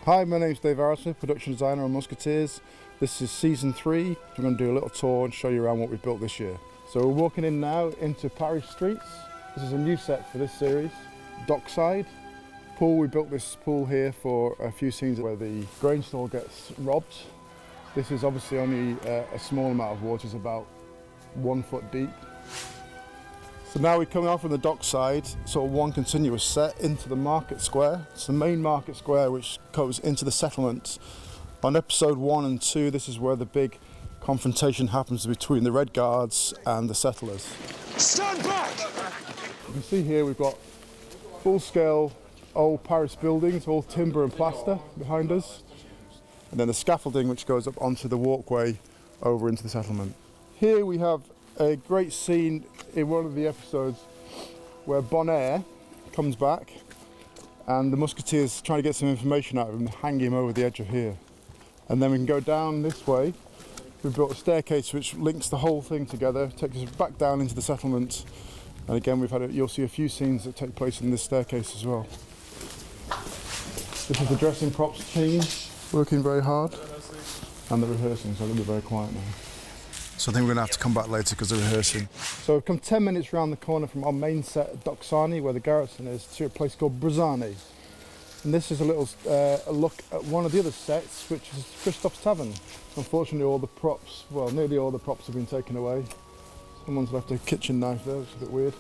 Hi, my name's Dave Arrowsmith, production designer on Musketeers. This is season 3. We're going to do a little tour and show you around what we've built this year. So we're walking in now into Parish Streets. This is a new set for this series. Dockside pool. We built this pool here for a few scenes where the grain store gets robbed. This is obviously only a small amount of water, it's about 1 foot deep. So now we're coming off from the dockside, sort of one continuous set into the market square. It's the main market square which goes into the settlement. On episode 1 and 2, this is where the big confrontation happens between the Red Guards and the settlers. Stand back! You can see here we've got full-scale old Paris buildings, all timber and plaster behind us. And then the scaffolding which goes up onto the walkway over into the settlement. Here we have a great scene in one of the episodes where Bonnaire comes back and the Musketeers trying to get some information out of him and hang him over the edge of here. And then we can go down this way. We've built a staircase which links the whole thing together, takes us back down into the settlement. And again, you'll see a few scenes that take place in this staircase as well. This is the dressing props team working very hard, and they're rehearsing, so they'll be very quiet now. So I think we're going to have to come back later because they're rehearsing. So we've come 10 minutes round the corner from our main set at Docksani, where the garrison is, to a place called Bruges Armies. And this is a little a look at one of the other sets, which is Christoph's Tavern. Unfortunately, all the props, well, nearly all the props have been taken away. Someone's left a kitchen knife there, which is a bit weird.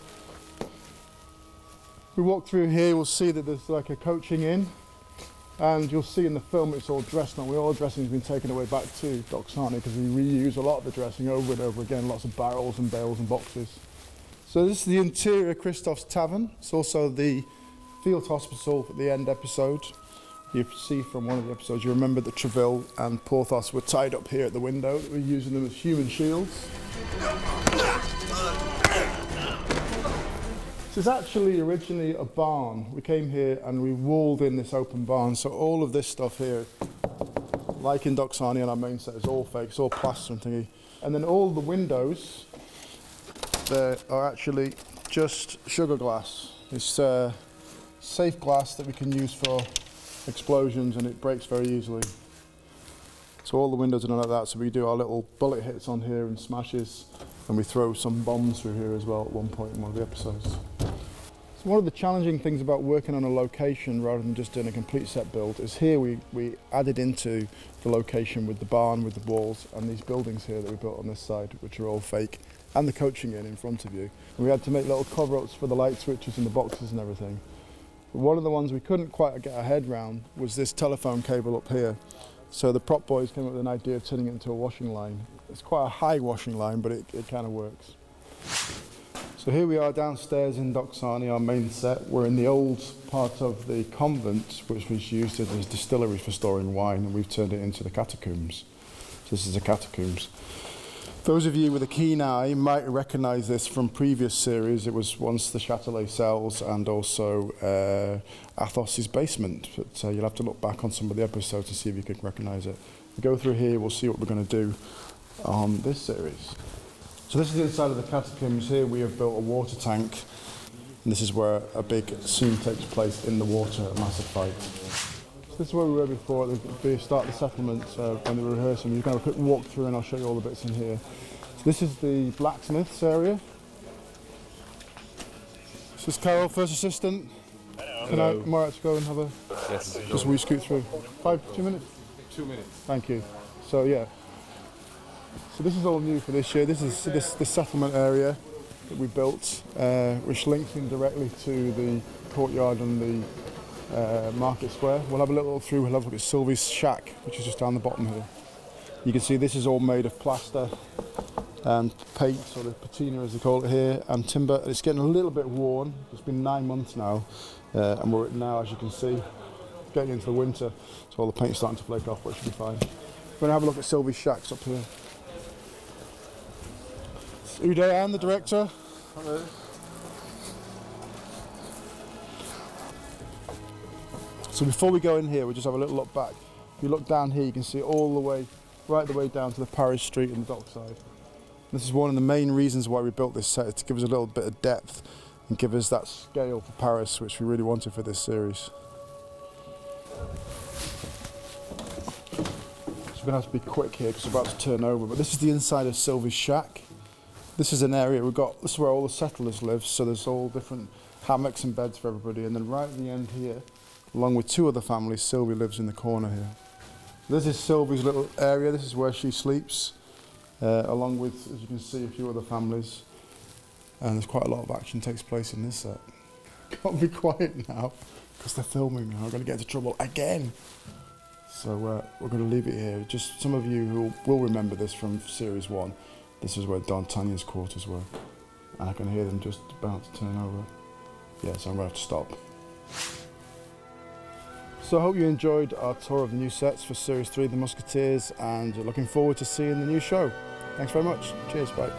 If we walk through here, we'll see that there's like a coaching inn. And you'll see in the film it's all dressed on. All the dressing has been taken away back to Docksani because we reuse a lot of the dressing over and over again, lots of barrels and bales and boxes. So this is the interior Christoph's Tavern. It's also the field hospital at the end episode. You see from one of the episodes, you remember that Treville and Porthos were tied up here at the window. We're using them as human shields. This is actually originally a barn. We came here and we walled in this open barn. So all of this stuff here, like in Docksani on our main set, is all fake. It's all plaster and thingy. And then all the windows, there are actually just sugar glass. It's safe glass that we can use for explosions, and it breaks very easily. So all the windows are done like that. So we do our little bullet hits on here and smashes, and we throw some bombs through here as well at one point in one of the episodes. So one of the challenging things about working on a location rather than just doing a complete set build is here we added into the location with the barn, with the walls, and these buildings here that we built on this side, which are all fake, and the coaching inn in front of you. And we had to make little cover-ups for the light switches and the boxes and everything. But one of the ones we couldn't quite get our head round was this telephone cable up here. So the prop boys came up with an idea of turning it into a washing line. It's quite a high washing line, but it kind of works. So here we are downstairs in Docksani, our main set. We're in the old part of the convent, which was used as a distillery for storing wine, and we've turned it into the Catacombs. So this is the Catacombs. Those of you with a keen eye might recognise this from previous series. It was once the Châtelet cells and also Athos's basement. But you'll have to look back on some of the episodes to see if you can recognise it. We go through here, we'll see what we're going to do on this series. So this is the inside of the Catacombs. Here we have built a water tank, and this is where a big scene takes place in the water, a massive fight. So this is where we were before at the start of the settlement when they were rehearsing. We're going to have a quick walk through and I'll show you all the bits in here. So this is the blacksmith's area. This is Carol, first assistant. Can I, am I right to go and have a... Yes. Just will you scoot through? 2 minutes? 2 minutes. Thank you. So yeah. So this is all new for this year. This is the settlement area that we built, which links in directly to the courtyard and the market square. We'll have a little look through. We'll have a look at Sylvie's shack, which is just down the bottom here. You can see this is all made of plaster and paint, or the patina as they call it here, and timber. It's getting a little bit worn. It's been 9 months now, and we're now, as you can see, getting into the winter, so all the paint's starting to flake off, but it should be fine. We're going to have a look at Sylvie's shacks up here. Udayan, the director. Hello. So before we go in here, we'll just have a little look back. If you look down here, you can see all the way, right the way down to the Parish Street and the dockside. This is one of the main reasons why we built this set, to give us a little bit of depth and give us that scale for Paris, which we really wanted for this series. So we're going to have to be quick here because we're about to turn over. But this is the inside of Sylvie's shack. This is an area this is where all the settlers live. So there's all different hammocks and beds for everybody. And then right at the end here, along with two other families, Sylvie lives in the corner here. This is Sylvie's little area. This is where she sleeps, along with, as you can see, a few other families. And there's quite a lot of action takes place in this set. Can't be quiet now, because they're filming now. I'm going to get into trouble again. So we're going to leave it here. Just some of you who will remember this from Series 1. This is where D'Artagnan's quarters were. And I can hear them just about to turn over. Yeah, so I'm going to have to stop. So I hope you enjoyed our tour of the new sets for Series 3 of the Musketeers, and looking forward to seeing the new show. Thanks very much. Cheers, bye.